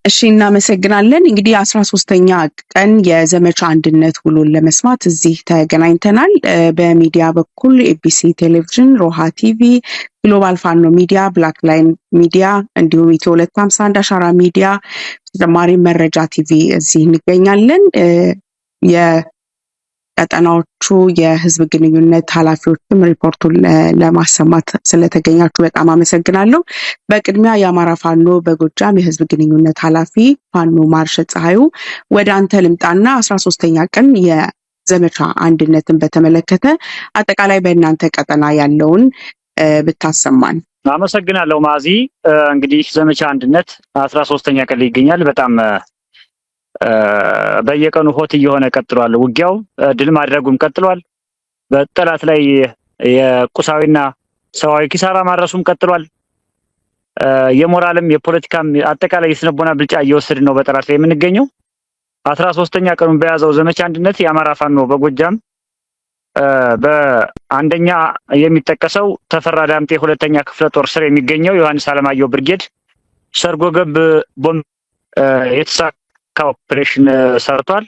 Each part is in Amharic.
እሺ እናመሰግናለን። እንግዲህ 13ኛ ቀን የዘመቻ አንድነት ውሎን ለመስማት እዚህ ተገናኝተናል። በሚዲያ በኩል ኤቢሲ ቴሌቪዥን፣ ሮሃ ቲቪ፣ ግሎባል ፋኖ ሚዲያ፣ ብላክ ላይን ሚዲያ እንዲሁም ኢትዮ 251 አሻራ ሚዲያ ተጨማሪ መረጃ ቲቪ እዚህ እንገኛለን። የቀጠናዎቹ የህዝብ ግንኙነት ኃላፊዎችም ሪፖርቱን ለማሰማት ስለተገኛችሁ በጣም አመሰግናለሁ። በቅድሚያ የአማራ ፋኖ በጎጃም የህዝብ ግንኙነት ኃላፊ ፋኖ ማርሸት ፀሐዩ ወደ አንተ ልምጣና 13ኛ ቀን የዘመቻ አንድነትን በተመለከተ አጠቃላይ በእናንተ ቀጠና ያለውን ብታሰማን። አመሰግናለሁ ማዚ። እንግዲህ ዘመቻ አንድነት 13ኛ ቀን ላይ ይገኛል። በጣም በየቀኑ ሆት እየሆነ ቀጥሏል። ውጊያው ድል ማድረጉም ቀጥሏል። በጠላት ላይ የቁሳዊና ሰዋዊ ኪሳራ ማድረሱም ቀጥሏል። የሞራልም የፖለቲካም አጠቃላይ የስነቦና ብልጫ እየወሰድን ነው በጠላት ላይ የምንገኘው። 13ኛ ቀኑን በያዘው ዘመቻ አንድነት የአማራ ፋኖ በጎጃም በአንደኛ የሚጠቀሰው ተፈራ ዳምጤ ሁለተኛ ክፍለ ጦር ስር የሚገኘው ዮሐንስ አለማየሁ ብርጌድ ሰርጎ ገብ ቦምብ የተሳካ ኦፕሬሽን ሰርቷል።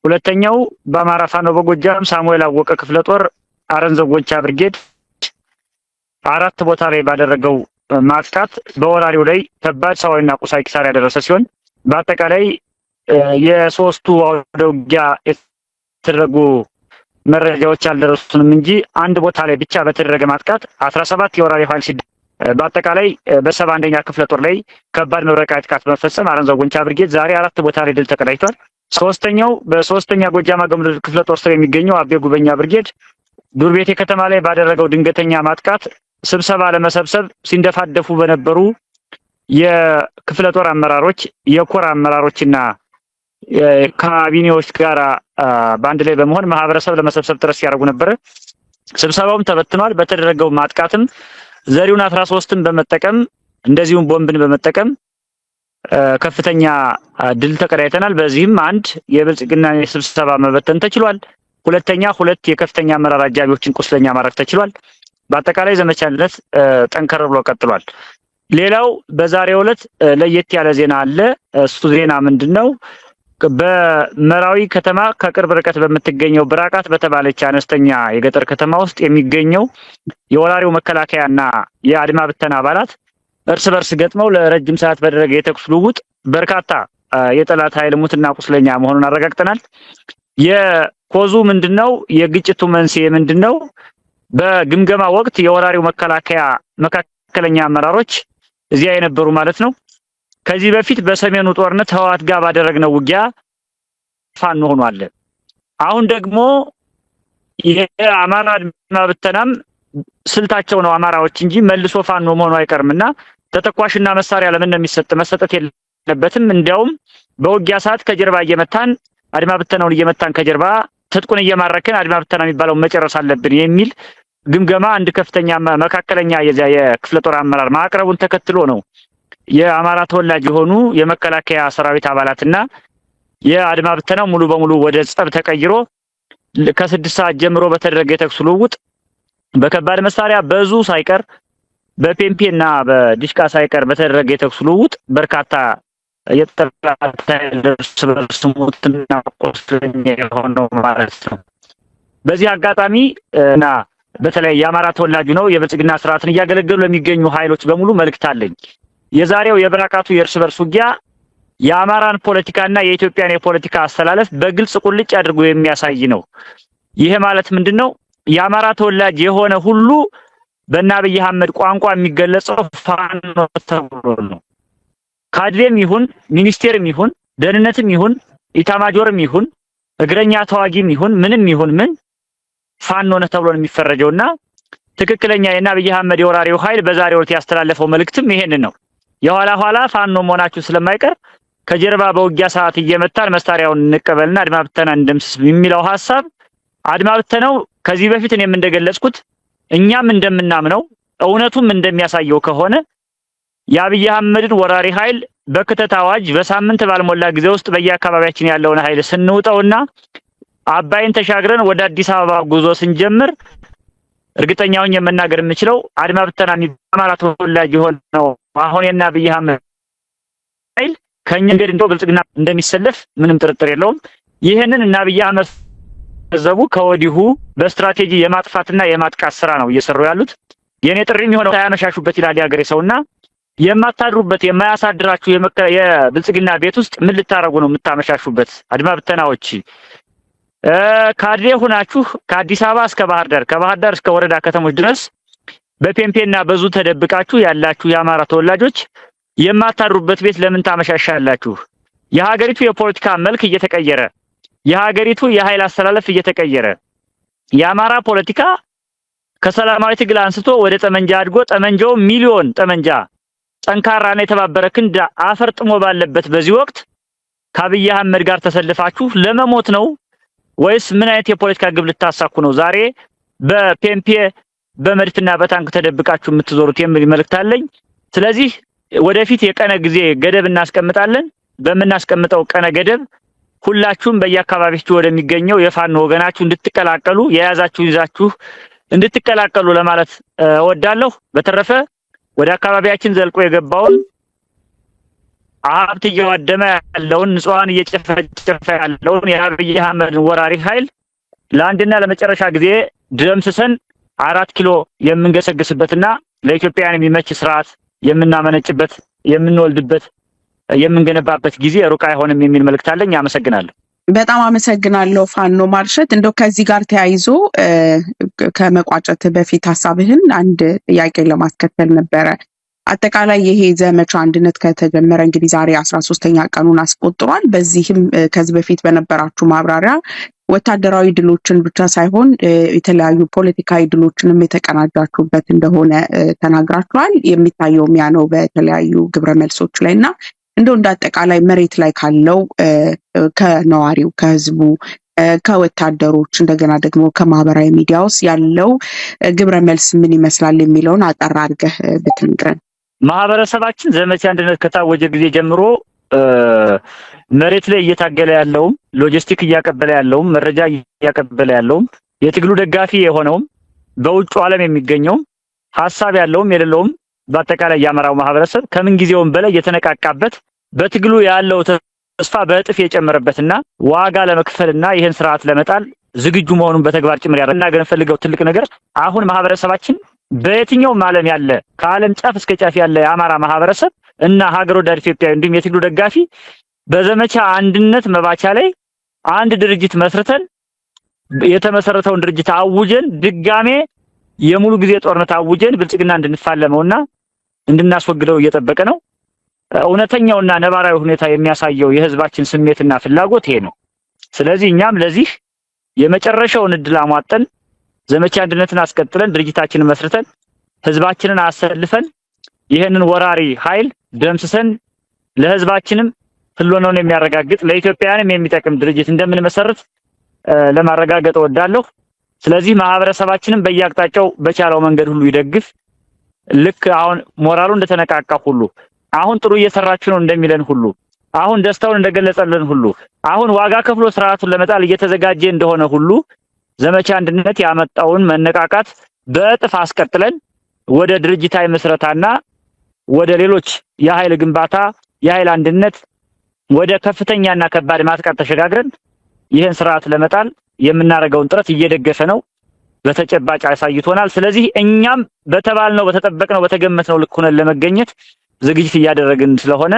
ሁለተኛው በአማራ ፋኖ በጎጃም ሳሙኤል አወቀ ክፍለ ጦር አረንዘው ጎንቻ ብርጌድ 4 ቦታ ላይ ባደረገው ማጥቃት በወራሪው ላይ ከባድ ሰዋዊና ቁሳዊ ኪሳራ ያደረሰ ሲሆን በአጠቃላይ የሶስቱ አውደ ውጊያ የተደረጉ መረጃዎች ያልደረሱንም እንጂ አንድ ቦታ ላይ ብቻ በተደረገ ማጥቃት 17 የወራሪ ኃይል በአጠቃላይ በ71ኛ ክፍለ ጦር ላይ ከባድ መብረቃዊ ጥቃት በመፈጸም አረንዛው ጎንቻ ብርጌድ ዛሬ 4 ቦታ ላይ ድል ተቀዳጅቷል። ሶስተኛው በ3ኛ ጎጃም አገው ምድር ክፍለ ጦር ስር የሚገኘው አቤ ጉበኛ ብርጌድ ዱር ቤቴ ከተማ ላይ ባደረገው ድንገተኛ ማጥቃት ስብሰባ ለመሰብሰብ ሲንደፋደፉ በነበሩ የክፍለ ጦር አመራሮች፣ የኮር አመራሮችና ካቢኔዎች ጋር ባንድ ላይ በመሆን ማህበረሰብ ለመሰብሰብ ጥረት ሲያደርጉ ነበር። ስብሰባውም ተበትኗል። በተደረገው ማጥቃትም ዘሪውን 13ን በመጠቀም እንደዚሁም ቦምብን በመጠቀም ከፍተኛ ድል ተቀዳጅተናል። በዚህም አንድ የብልጽግና ስብሰባ መበተን ተችሏል። ሁለተኛ 2 የከፍተኛ አመራር አጃቢዎችን ቁስለኛ ማድረግ ተችሏል። በአጠቃላይ ዘመቻ አንድነት ጠንከር ብሎ ቀጥሏል። ሌላው በዛሬው ዕለት ለየት ያለ ዜና አለ። እሱ ዜና ምንድነው? በመራዊ ከተማ ከቅርብ ርቀት በምትገኘው ብራቃት በተባለች አነስተኛ የገጠር ከተማ ውስጥ የሚገኘው የወራሪው መከላከያና የአድማ ብተና አባላት እርስ በርስ ገጥመው ለረጅም ሰዓት በደረገ የተኩስ ልውውጥ በርካታ የጠላት ኃይል ሙትና ቁስለኛ መሆኑን አረጋግጠናል። የኮዙ ምንድነው? የግጭቱ መንስኤ ምንድነው? በግምገማ ወቅት የወራሪው መከላከያ መካከለኛ አመራሮች እዚያ የነበሩ ማለት ነው ከዚህ በፊት በሰሜኑ ጦርነት ህወሓት ጋር ባደረግነው ውጊያ ፋኖ ሆኗል። አሁን ደግሞ የአማራ አድማ ብተናም ስልታቸው ነው አማራዎች እንጂ መልሶ ፋኖ መሆኑ አይቀርምና ተተኳሽና መሳሪያ ለምን መሰጠት የለበትም። እንዲያውም በውጊያ ሰዓት ከጀርባ እየመታን አድማ ብተናውን እየመታን ከጀርባ ትጥቁን እየማረከን አድማ ብተና የሚባለው መጨረስ አለብን የሚል ግምገማ አንድ ከፍተኛ መካከለኛ የክፍለ ጦር አመራር ማቅረቡን ተከትሎ ነው የአማራ ተወላጅ የሆኑ የመከላከያ ሰራዊት አባላትና የአድማ ብተናው ሙሉ በሙሉ ወደ ጸብ ተቀይሮ ከ6 ሰዓት ጀምሮ በተደረገ የተኩስ ልውውጥ በከባድ መሳሪያ በዙ ሳይቀር በፔምፒና በዲሽቃ ሳይቀር በተደረገ የተኩስ ልውውጥ በርካታ የጠላት ደርስ በስሙትና ቆስለኛ የሆነው ማለት ነው። በዚህ አጋጣሚ እና በተለይ የአማራ ተወላጅ ነው የብልጽግና ስርዓትን እያገለገሉ ለሚገኙ ኃይሎች በሙሉ መልእክት አለኝ። የዛሬው የብራቃቱ የእርስ በርስ ውጊያ የአማራን ፖለቲካና የኢትዮጵያን የፖለቲካ አስተላለፍ በግልጽ ቁልጭ አድርጎ የሚያሳይ ነው። ይሄ ማለት ምንድነው? የአማራ ተወላጅ የሆነ ሁሉ በአብይ አህመድ ቋንቋ የሚገለጸው ፋኖ ተብሎ ነው። ካድሬም ይሁን ሚኒስቴርም ይሁን ደህንነትም ይሁን ኢታማጆርም ይሁን እግረኛ ተዋጊም ይሁን ምንም ይሁን ምን ፋኖ ነው ተብሎ ነው የሚፈረጀውና ትክክለኛ የአብይ አህመድ የወራሪው ኃይል በዛሬው ዕለት ያስተላለፈው መልእክትም ይሄንን ነው። የኋላ ኋላ ፋኖ መሆናችሁ ስለማይቀር ከጀርባ በውጊያ ሰዓት እየመታን መሳሪያውን እንቀበልና አድማ ብተና እንደምስስ የሚለው ሐሳብ አድማ ብተናው ከዚህ በፊት እኔም እንደገለጽኩት እኛም እንደምናምነው እውነቱም እንደሚያሳየው ከሆነ የአብይ አህመድን ወራሪ ኃይል በክተት አዋጅ በሳምንት ባልሞላ ጊዜ ውስጥ በየአካባቢያችን ያለውን ኃይል ስንውጠውና አባይን ተሻግረን ወደ አዲስ አበባ ጉዞ ስንጀምር እርግጠኛ ሆኜ መናገር የምችለው አድማ ብተና አማራ ተወላጅ የሆነው አሁን የና አብይ አህመድ ኃይል ከኛ እንግዲህ እንደው ብልጽግና እንደሚሰለፍ ምንም ጥርጥር የለውም። ይሄንን እና አብይ አህመድ ዘቡ ከወዲሁ በስትራቴጂ የማጥፋትና የማጥቃት ስራ ነው እየሰሩ ያሉት። የኔ ጥሪ የሚሆነው ታያመሻሹበት ይላል ያገሬ ሰውና የማታድሩበት የማያሳድራችሁ የብልጽግና ቤት ውስጥ ምን ልታረጉ ነው የምታመሻሹበት? አድማ ብተናዎች ካድሬ ሆናችሁ ከአዲስ አበባ እስከ ባህር ዳር ከባህር ዳር እስከ ወረዳ ከተሞች ድረስ በፔምፔና በዙ ተደብቃችሁ ያላችሁ የአማራ ተወላጆች የማታድሩበት ቤት ለምን ታመሻሻላችሁ? የሀገሪቱ የፖለቲካ መልክ እየተቀየረ የሀገሪቱ የኃይል አስተላለፍ እየተቀየረ የአማራ ፖለቲካ ከሰላማዊ ትግል አንስቶ ወደ ጠመንጃ አድጎ ጠመንጃው ሚሊዮን ጠመንጃ ጠንካራና የተባበረ ክንድ አፈርጥሞ ባለበት በዚህ ወቅት ከአብይ አህመድ ጋር ተሰልፋችሁ ለመሞት ነው ወይስ ምን አይነት የፖለቲካ ግብ ልታሳኩ ነው? ዛሬ በፔምፔ በመድፍና በታንክ ተደብቃችሁ የምትዞሩት የሚል መልእክት አለኝ። ስለዚህ ወደፊት የቀነ ጊዜ ገደብ እናስቀምጣለን። በመናስቀምጠው ቀነ ገደብ ሁላችሁም በየአካባቢያችሁ ወደሚገኘው የፋኖ ወገናችሁ እንድትቀላቀሉ የያዛችሁ ይዛችሁ እንድትቀላቀሉ ለማለት እወዳለሁ። በተረፈ ወደ አካባቢያችን ዘልቆ የገባውን ሀብት እያወደመ ያለውን ንጹሃን እየጨፈጨፈ ያለውን የአብይ አህመድን ወራሪ ኃይል ለአንድና ለመጨረሻ ጊዜ ደምስሰን 4 ኪሎ የምንገሰግስበትና ለኢትዮጵያውያን የሚመች ስርዓት የምናመነጭበት የምንወልድበት የምንገነባበት ጊዜ ሩቅ አይሆንም የሚል መልእክት አለኝ። አመሰግናለሁ። በጣም አመሰግናለሁ ፋኖ ማርሸት። እንደው ከዚህ ጋር ተያይዞ ከመቋጨት በፊት ሀሳብህን አንድ ጥያቄ ለማስከተል ነበረ። አጠቃላይ ይሄ ዘመቻ አንድነት ከተጀመረ እንግዲህ ዛሬ 13ኛ ቀኑን አስቆጥሯል። በዚህም ከዚህ በፊት በነበራችሁ ማብራሪያ ወታደራዊ ድሎችን ብቻ ሳይሆን የተለያዩ ፖለቲካዊ ድሎችንም የተቀናጃችሁበት እንደሆነ ተናግራችኋል። የሚታየውም ያ ነው በተለያዩ ግብረ መልሶች ላይና እንደው እንዳጠቃላይ መሬት ላይ ካለው ከነዋሪው ከህዝቡ ከወታደሮች እንደገና ደግሞ ከማህበራዊ ሚዲያ ውስጥ ያለው ግብረ መልስ ምን ይመስላል የሚለውን አጠር አድርገህ ብትነግረን። ማህበረሰባችን ዘመቻ አንድነት ከታወጀ ጊዜ ጀምሮ መሬት ላይ እየታገለ ያለውም ሎጂስቲክ እያቀበለ ያለውም መረጃ እያቀበለ ያለውም የትግሉ ደጋፊ የሆነውም በውጭ ዓለም የሚገኘውም ሐሳብ ያለውም የሌለውም በአጠቃላይ የአማራው ማህበረሰብ ከምን ጊዜውም በላይ የተነቃቃበት በትግሉ ያለው ተስፋ በእጥፍ የጨመረበትና ዋጋ ለመክፈልና ይህን ስርዓት ለመጣል ዝግጁ መሆኑን በተግባር ጭምር ያረጋግጠና ገንፈልገው ትልቅ ነገር አሁን ማህበረሰባችን በየትኛውም ዓለም ያለ ከዓለም ጫፍ እስከ ጫፍ ያለ የአማራ ማህበረሰብ እና ሀገር ወዳድ ኢትዮጵያዊ እንዲሁም የትግሉ ደጋፊ በዘመቻ አንድነት መባቻ ላይ አንድ ድርጅት መስርተን የተመሰረተውን ድርጅት አውጀን ድጋሜ የሙሉ ጊዜ ጦርነት አውጀን ብልጽግና እንድንፋለመውና እንድናስወግደው እየጠበቀ ነው። እውነተኛውና ነባራዊ ሁኔታ የሚያሳየው የህዝባችን ስሜትና ፍላጎት ይሄ ነው። ስለዚህ እኛም ለዚህ የመጨረሻውን እድል አሟጠን ዘመቻ አንድነትን አስቀጥለን ድርጅታችንን መስርተን ህዝባችንን አሰልፈን ይሄንን ወራሪ ኃይል ደምስሰን ለህዝባችንም ህልውናውን የሚያረጋግጥ ለኢትዮጵያውያንም የሚጠቅም ድርጅት እንደምንመሰርት ለማረጋገጥ እወዳለሁ። ስለዚህ ማህበረሰባችንን በየአቅጣጫው በቻለው መንገድ ሁሉ ይደግፍ። ልክ አሁን ሞራሉ እንደተነቃቃ ሁሉ አሁን ጥሩ እየሰራችሁ ነው እንደሚለን ሁሉ አሁን ደስታውን እንደገለጸልን ሁሉ አሁን ዋጋ ከፍሎ ስርዓቱን ለመጣል እየተዘጋጀ እንደሆነ ሁሉ ዘመቻ አንድነት ያመጣውን መነቃቃት በእጥፍ አስቀጥለን ወደ ድርጅታዊ መስረታና ወደ ሌሎች የኃይል ግንባታ የኃይል አንድነት ወደ ከፍተኛና ከባድ ማጥቃት ተሸጋግረን ይህን ስርዓት ለመጣል የምናደርገውን ጥረት እየደገፈ ነው፣ በተጨባጭ አሳይቶናል። ስለዚህ እኛም በተባልነው በተጠበቅነው በተገመትነው ልክ ሆነን ለመገኘት ዝግጅት እያደረግን ስለሆነ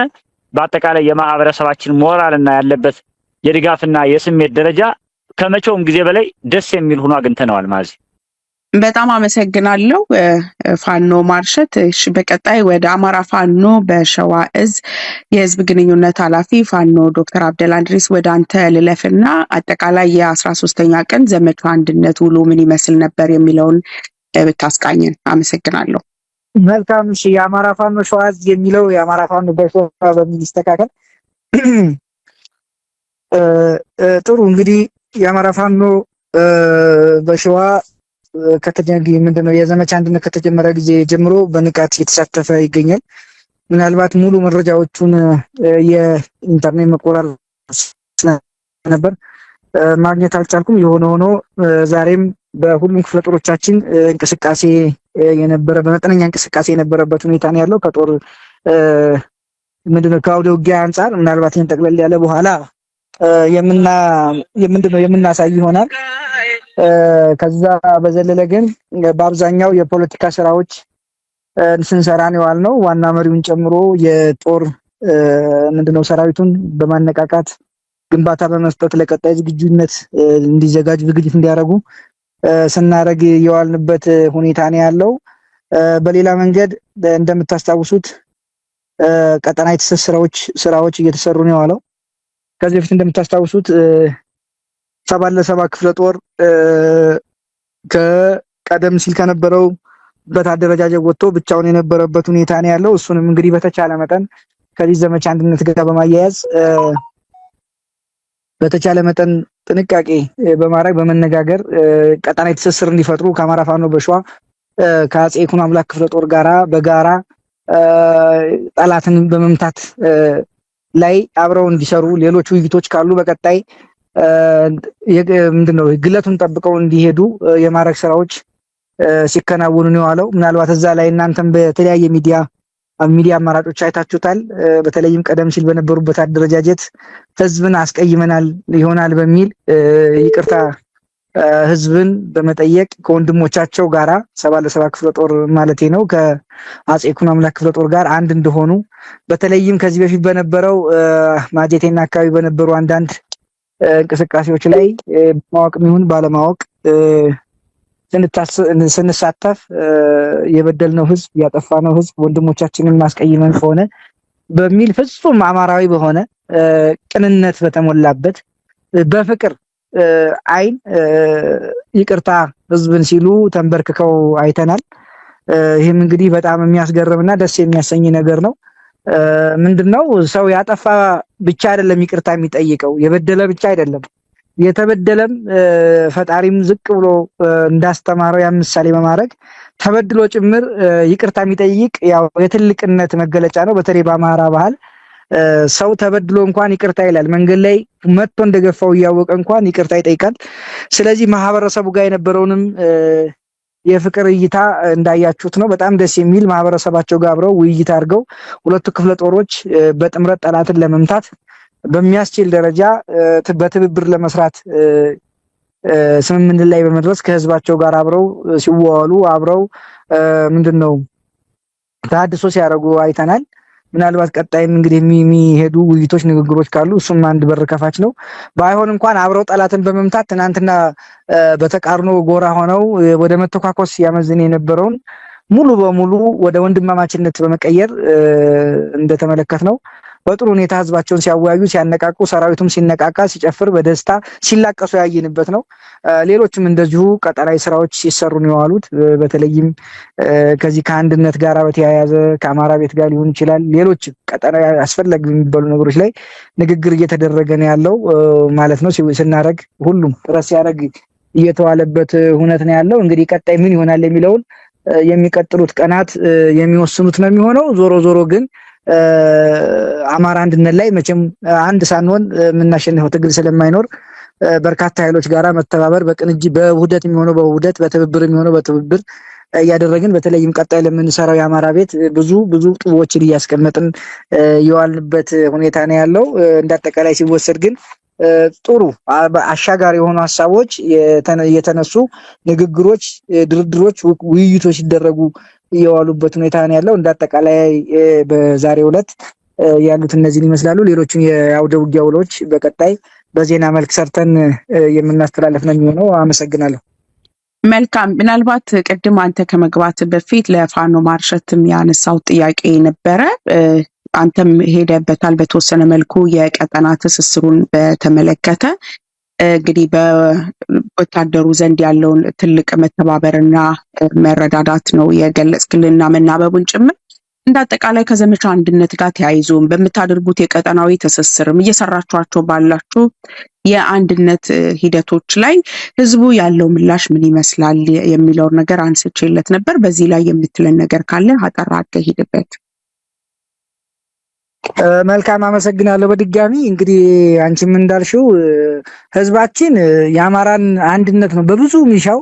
በአጠቃላይ የማህበረሰባችን ሞራልና ያለበት የድጋፍና የስሜት ደረጃ ከመቼውም ጊዜ በላይ ደስ የሚል ሆኖ አግኝተነዋል። ማዚ በጣም አመሰግናለሁ ፋኖ ማርሸት። እሺ በቀጣይ ወደ አማራ ፋኖ በሸዋ እዝ የህዝብ ግንኙነት ኃላፊ ፋኖ ዶክተር አብደላ እንድሪስ ወደ አንተ ልለፍና አጠቃላይ የ13ኛ ቀን ዘመቻ አንድነት ውሎ ምን ይመስል ነበር የሚለውን ብታስቃኘን። አመሰግናለሁ። መልካም። እሺ የአማራ ፋኖ ሸዋ እዝ የሚለው የአማራ ፋኖ በሸዋ በሚል ይስተካከል። ጥሩ እንግዲህ የአማራ ፋኖ በሸዋ ምንድነው የዘመቻ አንድነት ከተጀመረ ጊዜ ጀምሮ በንቃት እየተሳተፈ ይገኛል። ምናልባት ሙሉ መረጃዎቹን የኢንተርኔት መቆራረጥ ነበር ማግኘት አልቻልኩም። የሆነ ሆኖ ዛሬም በሁሉም ክፍለ ጦሮቻችን እንቅስቃሴ በመጠነኛ እንቅስቃሴ የነበረበት ሁኔታ ነው ያለው። ከጦር ምንድነው ከአውደ ውጊያ አንጻር ምናልባት ይህን ጠቅለል ያለ በኋላ የምናሳይ ይሆናል። ከዛ በዘለለ ግን በአብዛኛው የፖለቲካ ስራዎች ስንሰራ ነው ያልነው። ዋና መሪውን ጨምሮ የጦር ምንድነው ሰራዊቱን በማነቃቃት ግንባታ በመስጠት ለቀጣይ ዝግጁነት እንዲዘጋጅ ዝግጅት እንዲያደርጉ ስናደርግ የዋልንበት ሁኔታ ነው ያለው። በሌላ መንገድ እንደምታስታውሱት ቀጠናዊ ትስስሮች ስራዎች እየተሰሩ ነው ያለው። ከዚህ በፊት እንደምታስታውሱት 7 ክፍለ ጦር ከቀደም ሲል ከነበረው በታደረጃጀት ወጥቶ ብቻውን የነበረበት ሁኔታ ነው ያለው። እሱንም እንግዲህ በተቻለ መጠን ከዚህ ዘመቻ አንድነት ጋር በማያያዝ በተቻለ መጠን ጥንቃቄ በማድረግ በመነጋገር ቀጠናዊ ትስስር እንዲፈጥሩ ከአማራ ፋኖ በሸዋ ከአፄ ይኩኖ አምላክ ክፍለ ጦር ጋራ በጋራ ጠላትን በመምታት ላይ አብረው እንዲሰሩ ሌሎች ውይይቶች ካሉ በቀጣይ ምንድነው ግለቱን ጠብቀው እንዲሄዱ የማድረግ ስራዎች ሲከናወኑ ነው ያለው። ምናልባት እዛ ላይ እናንተም በተለያየ ሚዲያ አማራጮች አይታችሁታል። በተለይም ቀደም ሲል በነበሩበት አደረጃጀት ህዝብን አስቀይመናል ይሆናል በሚል ይቅርታ ህዝብን በመጠየቅ ከወንድሞቻቸው ጋራ 7 ክፍለ ጦር ማለቴ ነው ከአፄ ይኩኖ አምላክ ክፍለ ጦር ጋር አንድ እንደሆኑ በተለይም ከዚህ በፊት በነበረው ማጀቴና አካባቢ በነበሩ አንዳንድ እንቅስቃሴዎች ላይ ማወቅም ይሁን ባለማወቅ ስንሳተፍ የበደልነው ህዝብ ያጠፋነው ህዝብ ወንድሞቻችንን ማስቀይመን ከሆነ በሚል ፍጹም አማራዊ በሆነ ቅንነት በተሞላበት በፍቅር አይን ይቅርታ ህዝብን ሲሉ ተንበርክከው አይተናል። ይህም እንግዲህ በጣም የሚያስገርምና ደስ የሚያሰኝ ነገር ነው። ምንድነው ሰው ያጠፋ ብቻ አይደለም ይቅርታ የሚጠይቀው፣ የበደለ ብቻ አይደለም የተበደለም ፈጣሪም ዝቅ ብሎ እንዳስተማረው ያ ምሳሌ በማድረግ ተበድሎ ጭምር ይቅርታ የሚጠይቅ ያው የትልቅነት መገለጫ ነው። በተለይ በአማራ ባህል ሰው ተበድሎ እንኳን ይቅርታ ይላል። መንገድ ላይ መጥቶ እንደገፋው እያወቀ እንኳን ይቅርታ ይጠይቃል። ስለዚህ ማህበረሰቡ ጋር የነበረውንም የፍቅር እይታ እንዳያችሁት ነው። በጣም ደስ የሚል ማህበረሰባቸው ጋር አብረው ውይይት አድርገው ሁለቱ ክፍለ ጦሮች በጥምረት ጠላትን ለመምታት በሚያስችል ደረጃ በትብብር ለመስራት ስምምነት ላይ በመድረስ ከህዝባቸው ጋር አብረው ሲዋዋሉ አብረው ምንድነው ተሐድሶ ሲያደርጉ አይተናል። ምናልባት ቀጣይም እንግዲህ የሚሄዱ ውይይቶች ንግግሮች ካሉ እሱም አንድ በር ከፋች ነው። ባይሆን እንኳን አብረው ጠላትን በመምታት ትናንትና በተቃርኖ ጎራ ሆነው ወደ መተኳኮስ ያመዝን የነበረውን ሙሉ በሙሉ ወደ ወንድማማችነት በመቀየር እንደተመለከት ነው በጥሩ ሁኔታ ህዝባቸውን ሲያወያዩ ሲያነቃቁ፣ ሰራዊቱም ሲነቃቃ ሲጨፍር በደስታ ሲላቀሱ ያየንበት ነው። ሌሎችም እንደዚሁ ቀጠናዊ ስራዎች ሲሰሩ ነው የዋሉት። በተለይም ከዚህ ከአንድነት ጋር በተያያዘ ከአማራ ቤት ጋር ሊሆን ይችላል፣ ሌሎች ቀጠናዊ አስፈላጊ የሚባሉ ነገሮች ላይ ንግግር እየተደረገ ነው ያለው ማለት ነው። ስናደርግ ሁሉም ጥረት ሲያደርግ እየተዋለበት ሁነት ነው ያለው። እንግዲህ ቀጣይ ምን ይሆናል የሚለውን የሚቀጥሉት ቀናት የሚወስኑት ነው የሚሆነው። ዞሮ ዞሮ ግን አማራ አንድነት ላይ መቼም አንድ ሳንሆን የምናሸንፈው ትግል ስለማይኖር በርካታ ኃይሎች ጋራ መተባበር በቅንጅት በውህደት የሚሆነው በውህደት በትብብር የሚሆነው በትብብር እያደረግን በተለይም ቀጣይ ለምንሰራው የአማራ ቤት ብዙ ጥቦችን እያስቀመጥን የዋልንበት ሁኔታ ነው ያለው። እንዳጠቃላይ ሲወሰድ ግን ጥሩ አሻጋሪ የሆኑ ሀሳቦች የተነሱ ንግግሮች፣ ድርድሮች፣ ውይይቶች ሲደረጉ የዋሉበት ሁኔታ ነው ያለው። እንዳጠቃላይ በዛሬው ዕለት ያሉት እነዚህን ይመስላሉ። ሌሎችን የአውደ ውጊያ ውሎች በቀጣይ በዜና መልክ ሰርተን የምናስተላልፍ ነው የሚሆነው። አመሰግናለሁ። መልካም። ምናልባት ቅድም አንተ ከመግባት በፊት ለፋኖ ማርሸትም ያነሳው ጥያቄ ነበረ። አንተም ሄደበታል በተወሰነ መልኩ የቀጠና ትስስሩን በተመለከተ እንግዲህ በወታደሩ ዘንድ ያለውን ትልቅ መተባበርና መረዳዳት ነው የገለጽክልና መናበቡን ጭምር። እንደ አጠቃላይ ከዘመቻ አንድነት ጋር ተያይዞ በምታደርጉት የቀጠናዊ ትስስርም እየሰራችኋቸው ባላችሁ የአንድነት ሂደቶች ላይ ህዝቡ ያለው ምላሽ ምን ይመስላል የሚለውን ነገር አንስቼለት ነበር። በዚህ ላይ የምትለን ነገር ካለ አጠር አድርገህ ሂድበት። መልካም አመሰግናለሁ። በድጋሚ እንግዲህ አንቺም እንዳልሽው ህዝባችን የአማራን አንድነት ነው በብዙ ሚሻው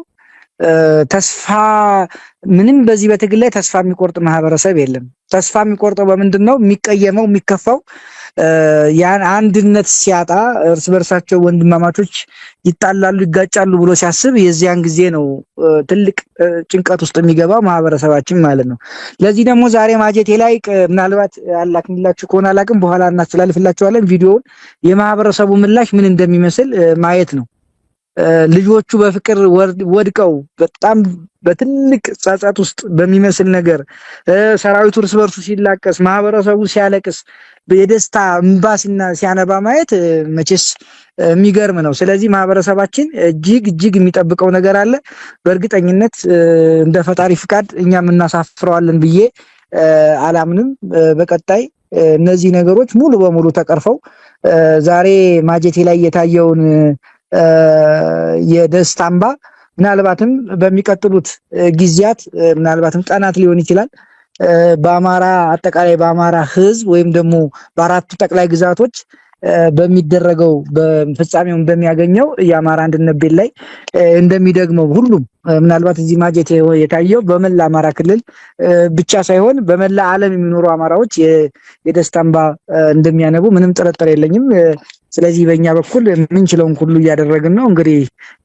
ተስፋ ምንም በዚህ በትግል ላይ ተስፋ የሚቆርጥ ማህበረሰብ የለም። ተስፋ የሚቆርጠው በምንድነው? የሚቀየመው የሚከፋው ያን አንድነት ሲያጣ እርስ በርሳቸው ወንድማማቾች ይጣላሉ ይጋጫሉ ብሎ ሲያስብ የዚያን ጊዜ ነው ትልቅ ጭንቀት ውስጥ የሚገባው ማህበረሰባችን ማለት ነው። ለዚህ ደግሞ ዛሬ ማጀቴ ላይ ምናልባት አላክንላችሁ ከሆነ አላቅም በኋላ እናስተላልፍላችኋለን ቪዲዮውን የማህበረሰቡ ምላሽ ምን እንደሚመስል ማየት ነው። ልጆቹ በፍቅር ወድቀው በጣም በትልቅ ጻጻት ውስጥ በሚመስል ነገር ሰራዊቱ እርስ በርሱ ሲላቀስ ማህበረሰቡ ሲያለቅስ የደስታ እንባሲና ሲያነባ ማየት መቼስ የሚገርም ነው። ስለዚህ ማህበረሰባችን እጅግ የሚጠብቀው ነገር አለ። በእርግጠኝነት እንደ ፈጣሪ ፍቃድ እኛም እናሳፍረዋለን ብዬ አላምንም። በቀጣይ እነዚህ ነገሮች ሙሉ በሙሉ ተቀርፈው ዛሬ ማጀቴ ላይ የታየውን የደስታ እንባ ምናልባትም በሚቀጥሉት ጊዜያት ምናልባትም ቀናት ሊሆን ይችላል በአማራ አጠቃላይ በአማራ ህዝብ ወይም ደግሞ በአራቱ ጠቅላይ ግዛቶች በሚደረገው በፍጻሜውን በሚያገኘው የአማራ አንድነት ቤት ላይ እንደሚደግመው ሁሉም ምናልባት እዚህ ማጀቴ የታየው በመላ አማራ ክልል ብቻ ሳይሆን በመላ ዓለም የሚኖሩ አማራዎች የደስታ እንባ እንደሚያነቡ ምንም ጥርጥር የለኝም። ስለዚህ በእኛ በኩል የምንችለውን ሁሉ እያደረግን ነው። እንግዲህ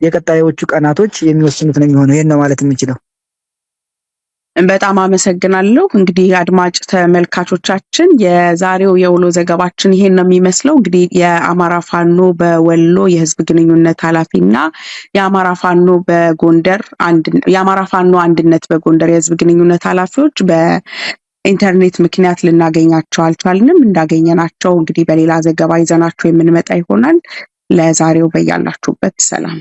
የቀጣዮቹ ቀናቶች የሚወስኑት ነው የሚሆነው። ይሄን ነው ማለት የምንችለው። በጣም አመሰግናለሁ። እንግዲህ አድማጭ ተመልካቾቻችን የዛሬው የውሎ ዘገባችን ይሄን ነው የሚመስለው። እንግዲህ የአማራ ፋኖ በወሎ የህዝብ ግንኙነት ኃላፊና የአማራ ፋኖ አንድነት በጎንደር የህዝብ ግንኙነት ኃላፊዎች ኢንተርኔት ምክንያት ልናገኛቸው አልቻልንም። እንዳገኘናቸው እንግዲህ በሌላ ዘገባ ይዘናቸው የምንመጣ ይሆናል። ለዛሬው በያላችሁበት ሰላም።